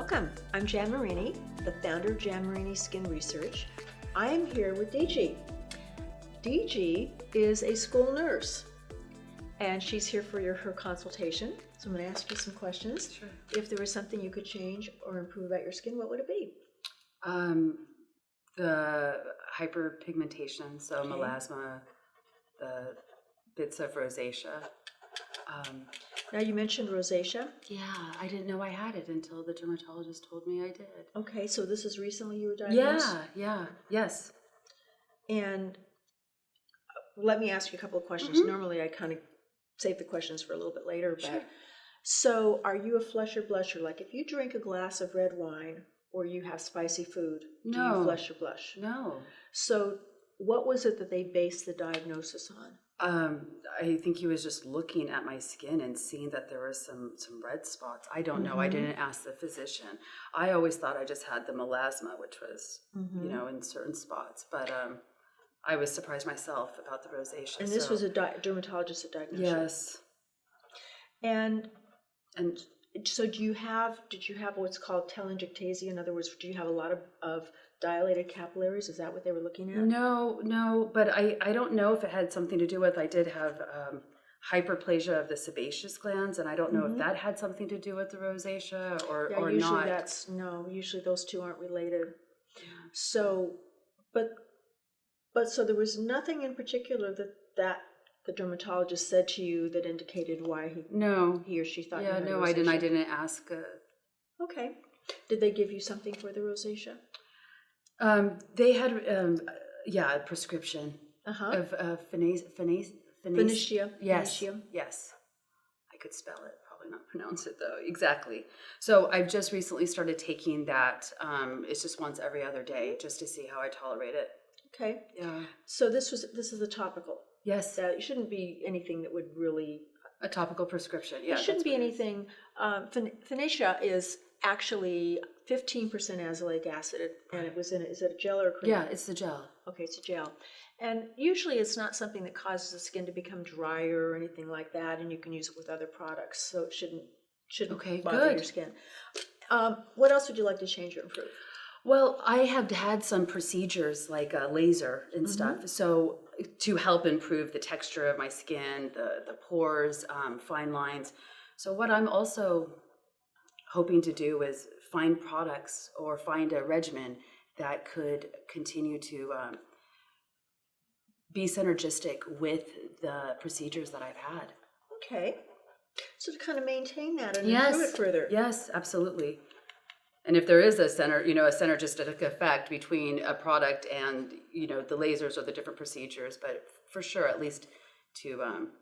Welcome. I'm Jan Marini, the founder of Jan Marini Skin Research. I am here with Degie. Degie is a school nurse, and she's here for her consultation. So I'm going to ask you some questions. Sure. If there was something you could change or improve about your skin, what would it be? The hyperpigmentation, so Okay. melasma, the bits of rosacea. Now you mentioned rosacea. Yeah, I didn't know I had it until the dermatologist told me I did. Okay, so this is recently you were diagnosed? Yes. And let me ask you a couple of questions. Mm-hmm. Normally I kind of save the questions for a little bit later, but Sure. so are you a flusher blusher? Like if you drink a glass of red wine or you have spicy food, do No. you flush or blush? No. So what was it that they based the diagnosis on? I think he was just looking at my skin and seeing that there was some red spots. I don't know. I didn't ask the physician. I always thought I just had the melasma, which was, in certain spots. But I was surprised myself about the rosacea. And this was a dermatologist that diagnosed you? Yes. And And so did you have what's called telangiectasia? In other words, do you have a lot of dilated capillaries? Is that what they were looking at? No, but I don't know if it had something to do with, I did have hyperplasia of the sebaceous glands, and I don't know if that had something to do with the rosacea or usually not. Usually those two aren't related. Yeah. So, but so there was nothing in particular that the dermatologist said to you that indicated why he or she thought you had rosacea? I didn't ask. Okay. Did they give you something for the rosacea? They had a prescription of Phoenicia. Yes. Phoenicia. Yes. I could spell it, probably not pronounce it though. Exactly. So I've just recently started taking that. It's just once every other day just to see how I tolerate it. Okay. Yeah. So this is a topical. Yes. It shouldn't be anything that would really... A topical prescription, yeah. It shouldn't be anything... Phoenicia is actually 15% azelaic acid, and it was is it a gel or a cream? Yeah, it's the gel. Okay, it's a gel. And usually it's not something that causes the skin to become drier or anything like that, and you can use it with other products, so it shouldn't bother your skin. What else would you like to change or improve? Well, I have had some procedures like a laser and stuff, so to help improve the texture of my skin, the pores, fine lines. So what I'm also hoping to do is find products or find a regimen that could continue to be synergistic with the procedures that I've had. Okay. So to kind of maintain that and improve it further. Yes, absolutely. And if there is a synergistic effect between a product and, the lasers or the different procedures, but for sure, at least to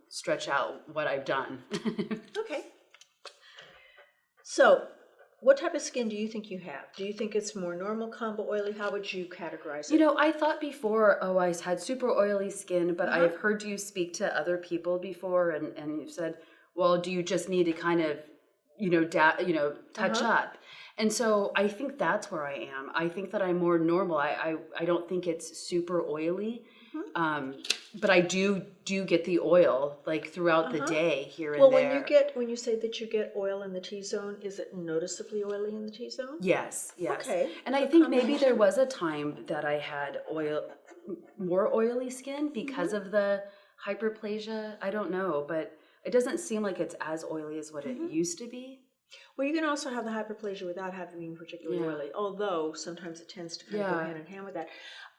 stretch out what I've done. Okay. So, what type of skin do you think you have? Do you think it's more normal, combo, oily? How would you categorize it? I thought before, I had super oily skin, but I've heard you speak to other people before, and you've said, well, do you just need to kind of, touch up? And so I think that's where I am. I think that I'm more normal. I don't think it's super oily, but I do get the oil like throughout the day here and there. Well, when you say that you get oil in the T-zone, is it noticeably oily in the T-zone? Yes. Okay. And I think maybe there was a time that I had more oily skin because of the hyperplasia. I don't know, but it doesn't seem like it's as oily as what it used to be. Well, you can also have the hyperplasia without having particularly oily, although sometimes it tends to kind of go hand in hand with that.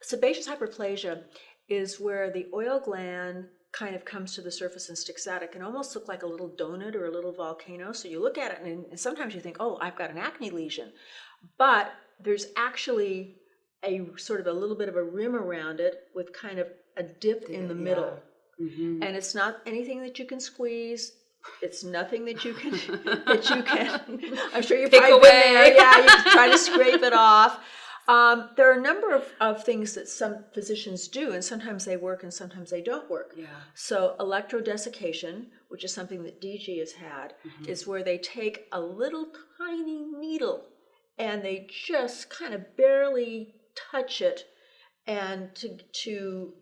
Sebaceous hyperplasia is where the oil gland kind of comes to the surface and sticks out. It can almost look like a little donut or a little volcano. So you look at it and sometimes you think, oh, I've got an acne lesion. But there's actually a sort of a little bit of a rim around it with kind of a dip in the middle. And it's not anything that you can squeeze. It's nothing that you can I'm sure you've probably been there. Yeah, you can try to scrape it off. There are a number of things that some physicians do, and sometimes they work and sometimes they don't work. Yeah. So Electro Desiccation, which is something that Degie has had, is where they take a little tiny needle and they just kind of barely touch it, and to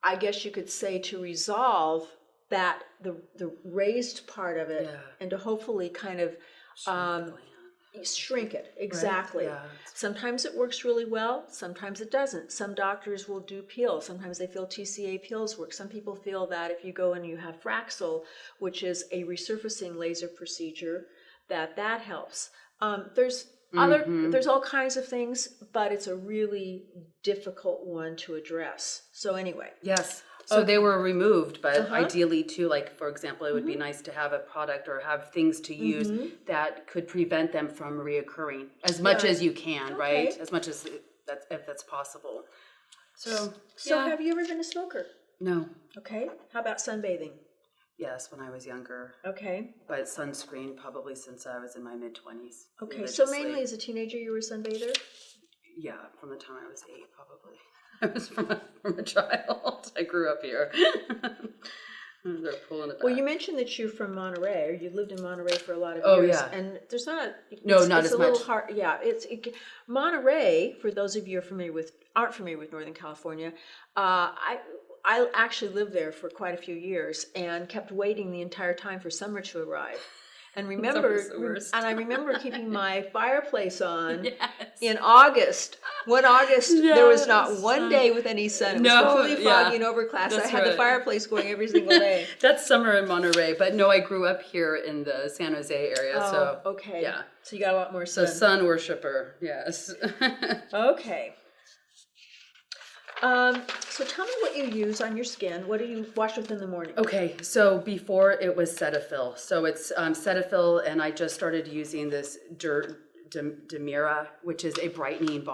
I guess you could say to resolve that the raised part of it, and to hopefully kind of Shrink it, exactly. Right? Yeah. Sometimes it works really well, sometimes it doesn't. Some doctors will do peels. Sometimes they feel TCA peels work. Some people feel that if you go and you have Fraxel, which is a resurfacing laser procedure, that helps. There's all kinds of things, but it's a really difficult one to address. So anyway. Yes. So they were removed, but ideally too, like for example, it would be Mm-hmm. nice to have a product or have things to use that could prevent them from reoccurring as much as you can, right? As much as if that's possible. So have you ever been a smoker? No. Okay. How about sunbathing? Yes, when I was younger. Okay. But sunscreen probably since I was in my mid-20s. Okay, so mainly as a teenager you were a sunbather? Yeah, from the time I was 8, probably. I was from a child. I grew up here. They're pulling it back. Well, you mentioned that you're from Monterey, or you lived in Monterey for a lot of years. Yeah. And there's not not it's as a little much. hard. Yeah, Monterey. For those of you aren't familiar with Northern California, I actually lived there for quite a few years and kept waiting the entire time for summer to arrive. And I remember keeping my fireplace on in August. One August, there was not one day with any sun. It was completely foggy and overcast. I had the fireplace going every single day. That's summer in Monterey, but no, I grew up here in the San Jose area. So okay. Yeah. So you got a lot more sun. So sun worshiper, yes. Okay. So tell me what you use on your skin. What do you wash with in the morning? Okay, so before it was Cetaphil. So it's Cetaphil, and I just started using this Demira, which is a brightening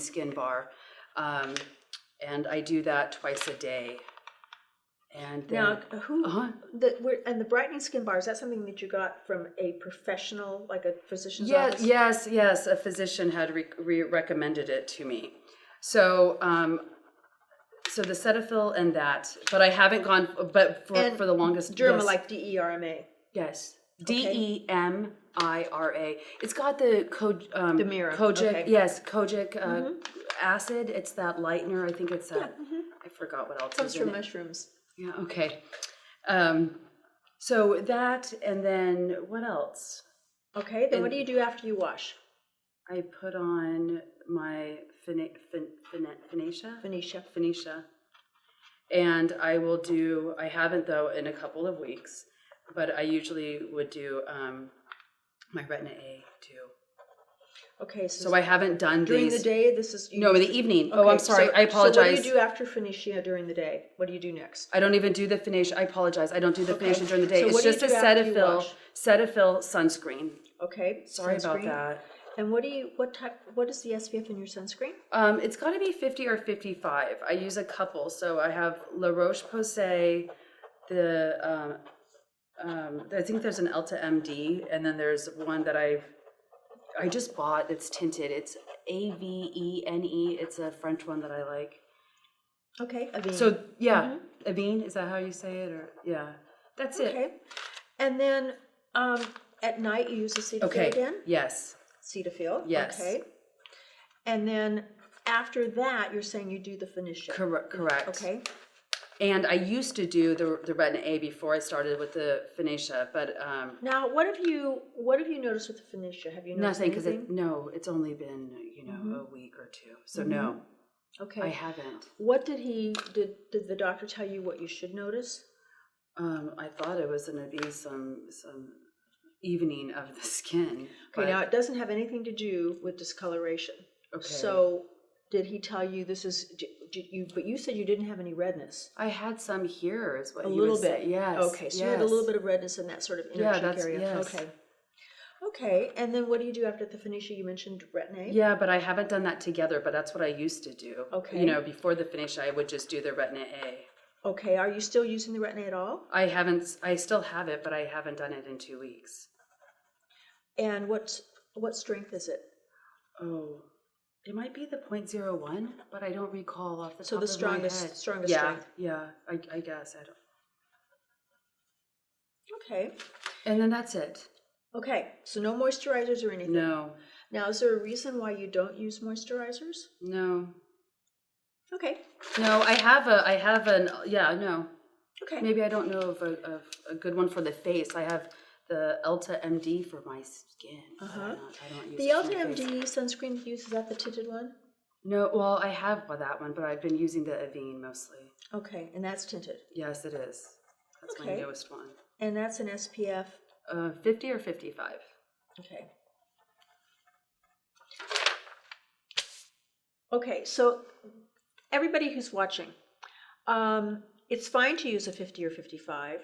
skin bar. And I do that twice a day. And then, the brightening skin bar, is that something that you got from a professional, like a physician's office? Yes. A physician had recommended it to me. So, so the Cetaphil and that, but I haven't gone. But for the longest, Derma, like DERMA. Yes, DEMIRA. It's got the Demira. kojic. Yes, kojic acid. It's that lightener. I think it's that. I forgot what else. Comes from mushrooms. Yeah. Okay. So that, and then what else? Okay. Then what do you do after you wash? I put on my Phoenicia. And I haven't though in a couple of weeks, but I usually would do my Retina A too. Okay, so I haven't done during these. the day. This is in the evening. Okay, I'm sorry. I apologize. So what do you do after Phoenicia during the day? What do you do next? I don't even do the Phoenicia. I apologize. I don't do the Phoenicia during the day. So it's just a Cetaphil sunscreen. Okay. Sorry about that. And what is the SPF in your sunscreen? It's got to be 50 or 55. I use a couple. So I have La Roche-Posay, I think there's an Elta MD, and then there's one that I just bought that's tinted. It's AVENE. It's a French one that I like. Okay, Avene. So Avene, is that how you say it? Or that's it. Okay. And then at night you use the Cetaphil again? Yes. Cetaphil. Yes. Okay. And then after that, you're saying you do the Phoenicia. Correct. Okay. And I used to do the Retina A before I started with the Phoenicia, but now what have you noticed with the Phoenicia? Have you noticed nothing? Because it's only been a week or two, so no. Okay. I haven't. What did the doctor tell you what you should notice? I thought it was going to be some evening of the skin. Okay, now it doesn't have anything to do with discoloration. Okay. So did he tell you this is, but you said you didn't have any redness. I had some here is what a you little would bit. Say. Yes. Okay, so you had a little bit of redness in that sort of inner cheek area. Yes. Okay, and then what do you do after the Phoenicia? You mentioned Retina A? Yeah, but I haven't done that together, but that's what I used to do. Okay. Before the Phoenicia, I would just do the Retina A. Okay, are you still using the Retina A at all? I still have it, but I haven't done it in 2 weeks. And what strength is it? Oh, it might be the 0.01, but I don't recall off the top of my head. So the strongest strength. Yeah, I guess. I don't. Okay. And then that's it. Okay, so no moisturizers or anything? No. Now, is there a reason why you don't use moisturizers? No. Okay. No, no. Okay. Maybe Maybe I don't know of a good one for the face. I have the Elta MD for my skin. Uh-huh. I don't use The it for Elta my face. MD sunscreen you use, is that the tinted one? No, well, I have that one, but I've been using the Avene mostly. Okay, and that's tinted. Yes, it is. That's my newest one. And that's an SPF? 50 or 55. Okay. Okay, so everybody who's watching, it's fine to use a 50 or 55.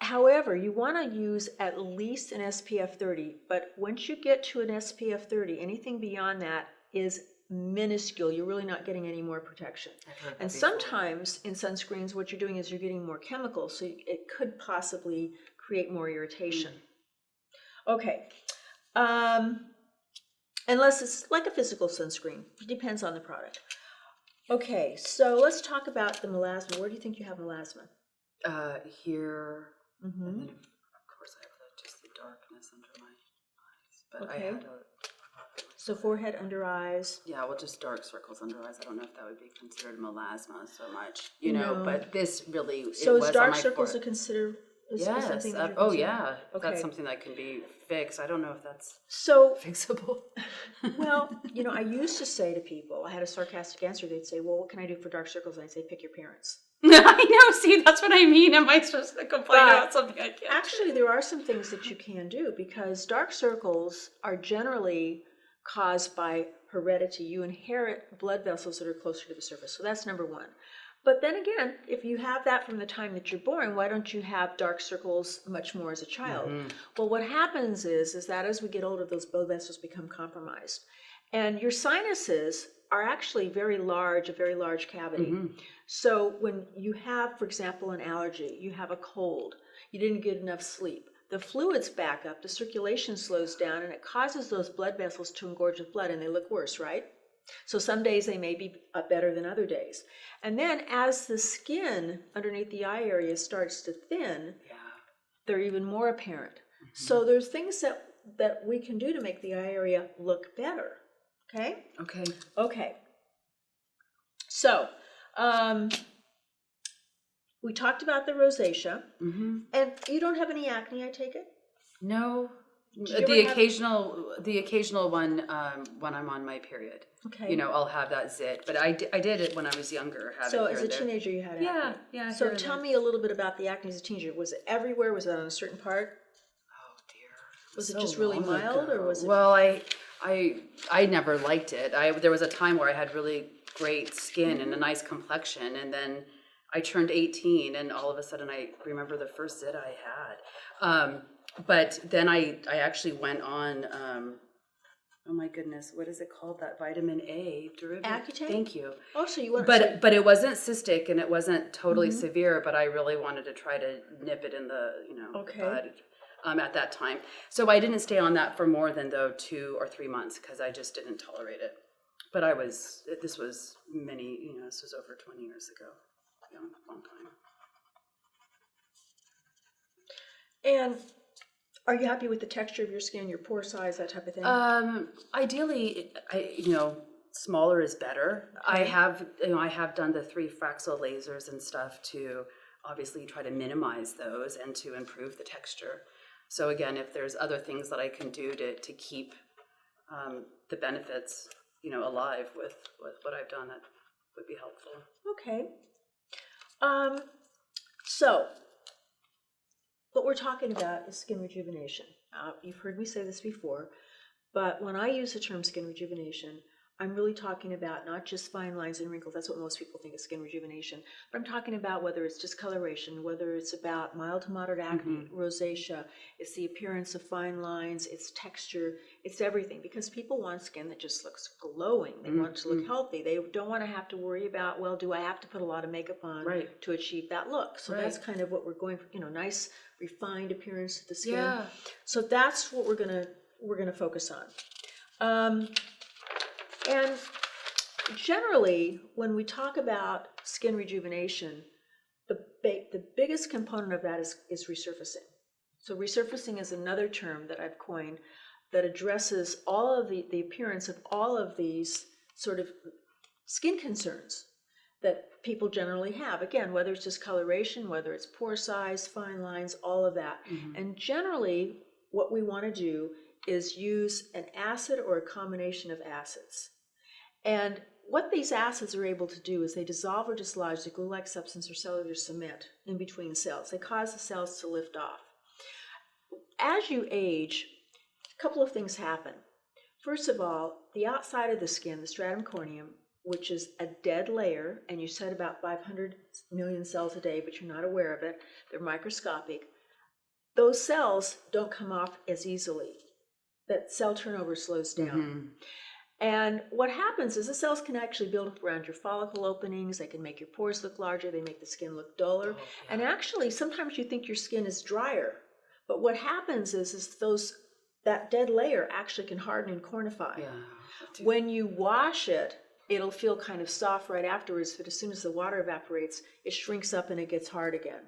However, you want to use at least an SPF 30, but once you get to an SPF 30, anything beyond that is minuscule. You're really not getting any more protection. And sometimes in sunscreens, what you're doing is you're getting more chemicals, so it could possibly create more irritation. Okay. Unless it's like a physical sunscreen. It depends on the product. Okay, so let's talk about the melasma. Where do you think you have melasma? Here, Mm-hmm. and then of course I have just the darkness under my eyes. But Okay. I had So forehead, under eyes. yeah, well, just dark circles under eyes. I don't know if that would be considered melasma so much, you know. No. But this really So is dark on my circles forehead. considered? Yes. Something that you're Oh considering? yeah. Okay. That's something that can be fixed. I don't know if that's So, fixable. well, I used to say to people, I had a sarcastic answer. They'd say, well, what can I do for dark circles? And I'd say, pick your parents. I know. See, that's what I mean. Am I supposed to complain about something I can't? Actually, there are some things that you can do because dark circles are generally caused by heredity. You inherit blood vessels that are closer to the surface. So that's number one. But then again, if you have that from the time that you're born, why don't you have dark circles much more as a child? Mm-hmm. Well, what happens is that as we get older, those blood vessels become compromised. And your sinuses are actually a very large cavity. Mm-hmm. So when you have, for example, an allergy, you have a cold, you didn't get enough sleep, the fluids back up, the circulation slows down, and it causes those blood vessels to engorge with blood, and they look worse, right? So some days they may be better than other days. And then as the skin underneath the eye area starts to thin, they're even more apparent. Mm-hmm. So there's things that we can do to make the eye area look better. Okay? Okay. So we talked about the rosacea. Mm-hmm. And you don't have any acne, I take it? No. The occasional one when I'm on my period. Okay. I'll have that zit, but I did it when I was younger. So as a teenager you had acne? Yeah. So tell me a little bit about the acne as a teenager. Was it everywhere? Was it on a certain part? Oh dear. Was it just really mild, or was it? Well, I never liked it. There was a time where I had really great skin and a nice complexion, and then I turned 18, and all of a sudden I remember the first zit I had. But then I actually went on, oh my goodness, what is it called? That vitamin A derivative? Accutane? Thank you. Oh, so you went. But it wasn't cystic and it wasn't totally severe, but I really wanted to try to nip it in the, the bud at that time. So I didn't stay on that for more than 2 or 3 months because I just didn't tolerate it. But this was this was over 20 years ago. Yeah, a long time. And are you happy with the texture of your skin, your pore size, that type of thing? Ideally, smaller is better. Okay. I have done the 3 Fraxel lasers and stuff to obviously try to minimize those and to improve the texture. So again, if there's other things that I can do to keep the benefits, alive with what I've done, that would be helpful. Okay. So what we're talking about is skin rejuvenation. You've heard me say this before, but when I use the term skin rejuvenation, I'm really talking about not just fine lines and wrinkles. That's what most people think of skin rejuvenation. But I'm talking about whether it's discoloration, whether it's about mild to moderate acne, rosacea, it's the appearance of fine lines, it's texture, it's everything. Because people want skin that just looks glowing. They want it to look healthy. They don't want to have to worry about, well, do I have to put a lot of makeup on to achieve that look? So that's kind of what we're going for, nice refined appearance of the skin. Yeah. So that's what we're gonna focus on. And generally, when we talk about skin rejuvenation, the biggest component of that is resurfacing. So resurfacing is another term that I've coined that addresses all of the appearance of all of these sort of skin concerns that people generally have. Again, whether it's discoloration, whether it's pore size, fine lines, all of that. And generally, what we want to do is use an acid or a combination of acids. And what these acids are able to do is they dissolve or dislodge the glue-like substance or cellular cement in between cells. They cause the cells to lift off. As you age, a couple of things happen. First of all, the outside of the skin, the stratum corneum, which is a dead layer, and you said about 500 million cells a day, but you're not aware of it, they're microscopic, those cells don't come off as easily. That cell turnover slows down. And what happens is the cells can actually build up around your follicle openings, they can make your pores look larger, they make the skin look duller, and actually sometimes you think your skin is drier, but what happens is that dead layer actually can harden and cornify. When you wash it, it'll feel kind of soft right afterwards, but as soon as the water evaporates, it shrinks up and it gets hard again.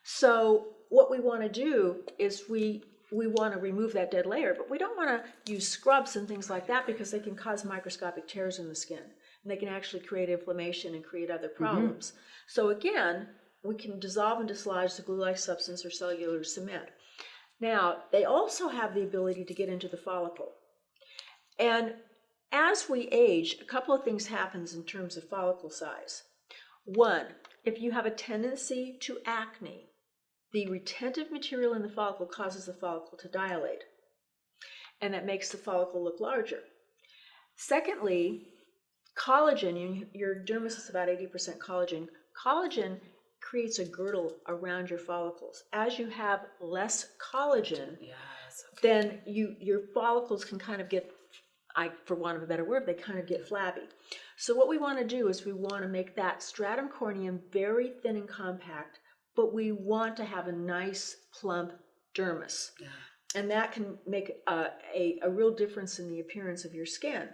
So what we want to do is we want to remove that dead layer, but we don't want to use scrubs and things like that because they can cause microscopic tears in the skin, and they can actually create inflammation and create other problems. So again, we can dissolve and dislodge the glue-like substance or cellular cement. Now, they also have the ability to get into the follicle. And as we age, a couple of things happens in terms of follicle size. One, if you have a tendency to acne, the retentive material in the follicle causes the follicle to dilate, and that makes the follicle look larger. Secondly, collagen, your dermis is about 80% collagen. Collagen creates a girdle around your follicles. As you have less collagen, then your follicles can kind of get, for want of a better word, they kind of get flabby. So what we want to do is we want to make that stratum corneum very thin and compact, but we want to have a nice plump dermis. And that can make a real difference in the appearance of your skin.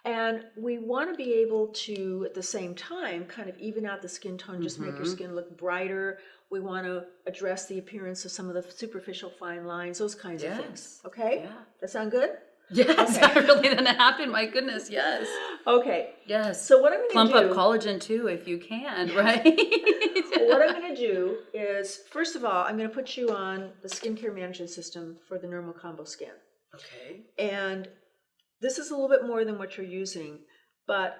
And we want to be able to, at the same time, kind of even out the skin tone, just make your skin look brighter. We want to address the appearance of some of the superficial fine lines, those kinds of things. Okay? Yeah. That sound good? Yes, that really didn't happen. My goodness, yes. Okay. Yes. So what I'm going to do... Plump up collagen too, if you can, right? What I'm going to do is, first of all, I'm going to put you on the skincare management system for the Normal Combo Skin. Okay. And this is a little bit more than what you're using, but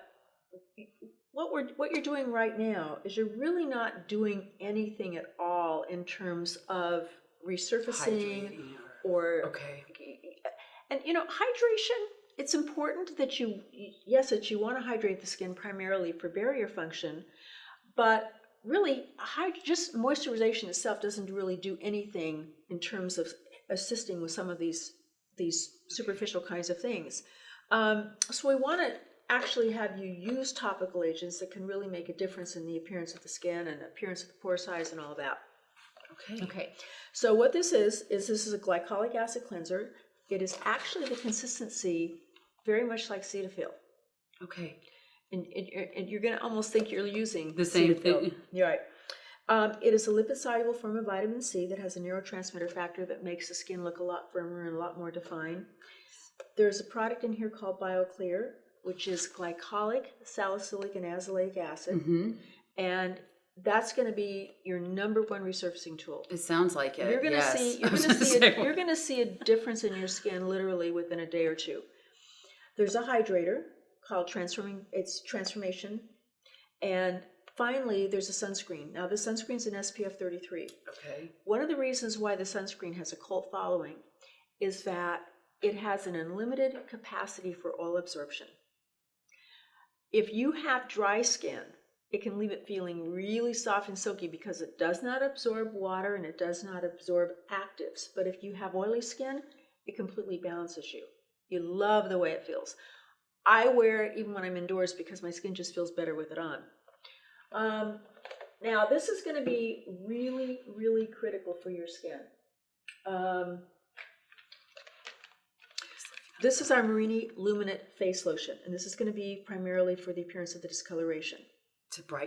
what you're doing right now is you're really not doing anything at all in terms of resurfacing or and hydration. It's important that you want to hydrate the skin primarily for barrier function, but really just moisturization itself doesn't really do anything in terms of assisting with some of these superficial kinds of things. So we want to actually have you use topical agents that can really make a difference in the appearance of the skin and the appearance of the pore size and all that. Okay. So what this is a glycolic acid cleanser. It is actually the consistency very much like Cetaphil. Okay. And you're going to almost think you're using the same Cetaphil. thing. You're right. It is a lipid-soluble form of vitamin C that has a neurotransmitter factor that makes the skin look a lot firmer and a lot more defined. There's a product in here called BioClear, which is glycolic, salicylic, and azelaic acid. And that's going to be your number one resurfacing tool. It sounds like it. You're going to see a difference in your skin literally within a day or two. There's a hydrator called Transformation, and finally there's a sunscreen. Now the sunscreen's an SPF 33. Okay. One of the reasons why the sunscreen has a cult following is that it has an unlimited capacity for oil absorption. If you have dry skin, it can leave it feeling really soft and silky because it does not absorb water and it does not absorb actives. But if you have oily skin, it completely balances you. You love the way it feels. I wear it even when I'm indoors because my skin just feels better with it on. Now, this is going to be really, really critical for your skin. This is our Marini Luminate Face Lotion, and this is going to be primarily for the appearance of the discoloration.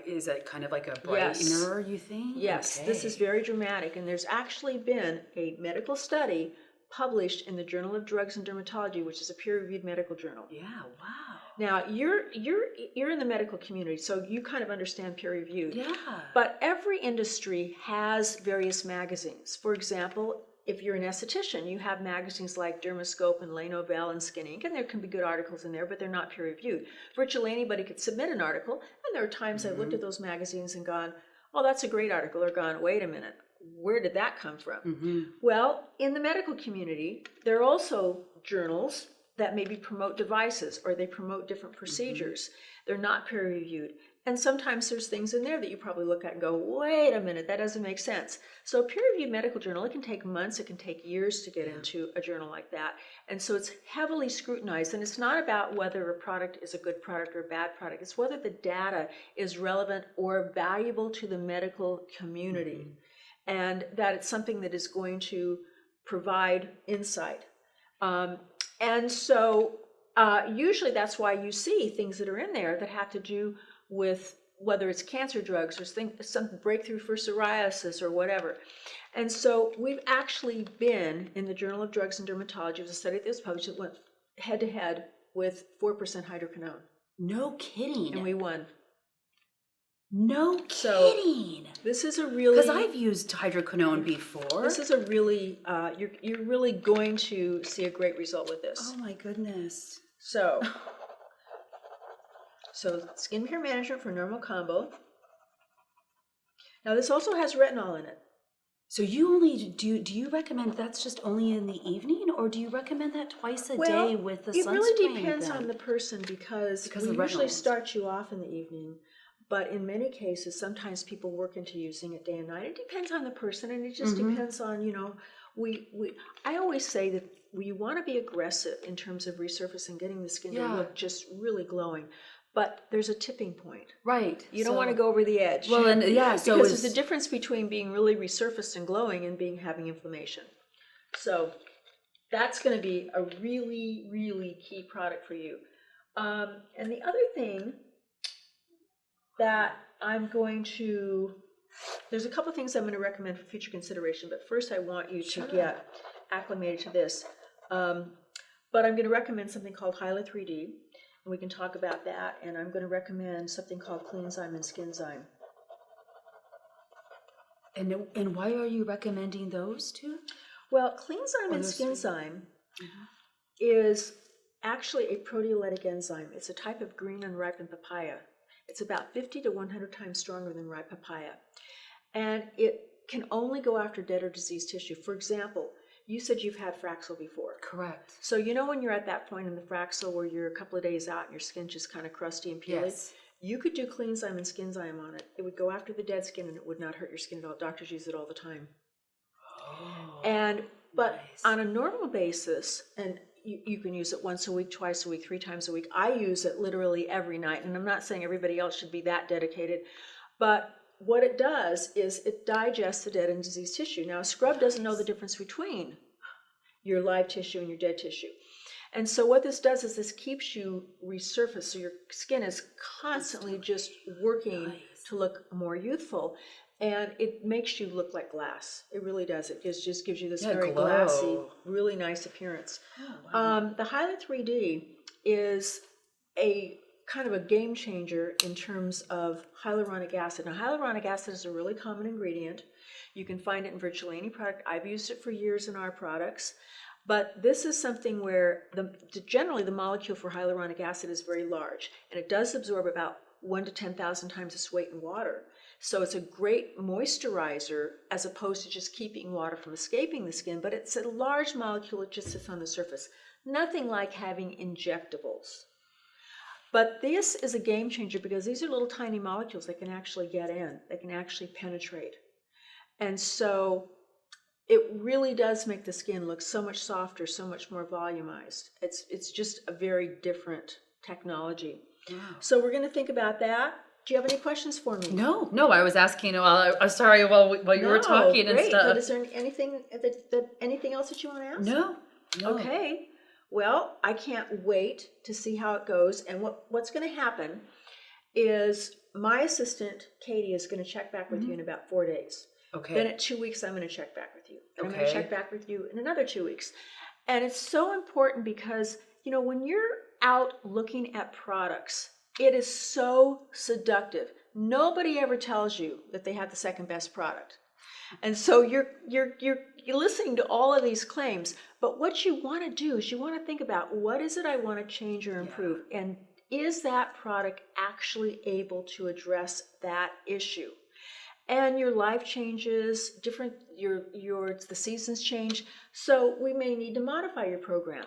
Is that kind of like a brightener, you think? Yes, This is very dramatic, and there's actually been a medical study published in the Journal of Drugs and Dermatology, which is a peer-reviewed medical journal. Yeah, wow. Now, you're in the medical community, so you kind of understand peer-reviewed. Yeah. But every industry has various magazines. For example, if you're an esthetician, you have magazines like Dermascope and Le Novel and Skin Inc., and there can be good articles in there, but they're not peer-reviewed. Virtually anybody could submit an article, and there are times I've looked at those magazines and gone, oh, that's a great article, or gone, wait a minute, where did that come from? Well, in the medical community, there are also journals that maybe promote devices or they promote different procedures. They're not peer-reviewed. And sometimes there's things in there that you probably look at and go, wait a minute, that doesn't make sense. So a peer-reviewed medical journal, it can take months, it can take years to get into a journal like that. And so it's heavily scrutinized. And it's not about whether a product is a good product or a bad product. It's whether the data is relevant or valuable to the medical community. And that it's something that is going to provide insight. And so usually that's why you see things that are in there that have to do with whether it's cancer drugs or some breakthrough for psoriasis or whatever. And so we've actually been in the Journal of Drugs and Dermatology, it was a study that was published that went head-to-head with 4% hydroquinone. No kidding. And we won. No So, kidding. This is a really... Because I've used hydroquinone before. This is a really, you're really going to see a great result with this. Oh my goodness. So skincare management for normal combo. Now this also has retinol in it. So you only do you recommend that's just only in the evening, or do you recommend that twice a day with the sunscreen? It really depends on the person because we the usually retinols. start you off in the evening. But in many cases, sometimes people work into using it day and night. It depends on the person, and it just depends on, I always say that you want to be aggressive in terms of resurfacing, getting the skin to look just really glowing. But there's a tipping point. Right. You don't want to go over the edge. Well, and so because there's a difference between being really resurfaced and glowing and having inflammation. So that's going to be a really, really key product for you. And the other thing that there's a couple of things I'm going to recommend for future consideration, but first I want you to get acclimated to this. But I'm going to recommend something called Hyla 3D, and we can talk about that, and I'm going to recommend something called Cleanzyme and Skinzyme. And why are you recommending those two? Well, Cleanzyme and Skinzyme is actually a proteolytic enzyme. It's a type of green unripened papaya. It's about 50 to 100 times stronger than ripe papaya. And it can only go after dead or diseased tissue. For example, you said you've had Fraxel before. Correct. So when you're at that point in the Fraxel where you're a couple of days out and your skin's just kind of crusty and peely, you could do Cleanzyme and Skinzyme on it. It would go after the dead skin and it would not hurt your skin at all. Doctors use it all the time. But on a normal basis, and you can use it once a week, twice a week, 3 times a week. I use it literally every night, and I'm not saying everybody else should be that dedicated, but what it does is it digests the dead and diseased tissue. Now, a scrub doesn't know the difference between your live tissue and your dead tissue. And so what this does is this keeps you resurfaced, so your skin is constantly just working to look more youthful. And it makes you look like glass. It really does. It just gives you this very glassy, really nice appearance. Oh, wow. The Hyla 3D is a kind of a game changer in terms of hyaluronic acid. Now, hyaluronic acid is a really common ingredient. You can find it in virtually any product. I've used it for years in our products. But this is something where generally the molecule for hyaluronic acid is very large, and it does absorb about 1 to 10,000 times its weight in water. So it's a great moisturizer as opposed to just keeping water from escaping the skin, but it's a large molecule that just sits on the surface. Nothing like having injectables. But this is a game changer because these are little tiny molecules that can actually get in, they can actually penetrate. And so it really does make the skin look so much softer, so much more volumized. It's just a very different technology. Wow. So we're going to think about that. Do you have any questions for me? No, I was asking. I'm sorry while you were talking great. and stuff. But is there anything else that you want to ask? No. Okay. Well, I can't wait to see how it goes. And what's going to happen is my assistant Katie is going to check back with you in about 4 days. Okay. Then at 2 weeks, I'm going to check back with you. And I'm going Okay. to check back with you in another 2 weeks. And it's so important because, you know, when you're out looking at products, it is so seductive. Nobody ever tells you that they have the second best product. And so you're listening to all of these claims, but what you want to do is you want to think about, what is it I want to change or improve? And is that product actually able to address that issue? And your life changes, the seasons change, so we may need to modify your program.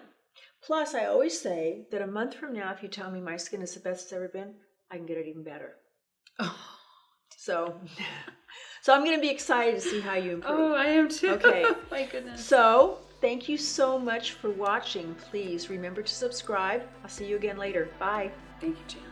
Plus, I always say that a month from now, if you tell me my skin is the best it's ever been, I can get it even better. Oh. So I'm going to be excited to see how you improve. Oh, I am too. Okay. My goodness. So thank you so much for watching. Please remember to subscribe. I'll see you again later. Bye. Thank you, Jan.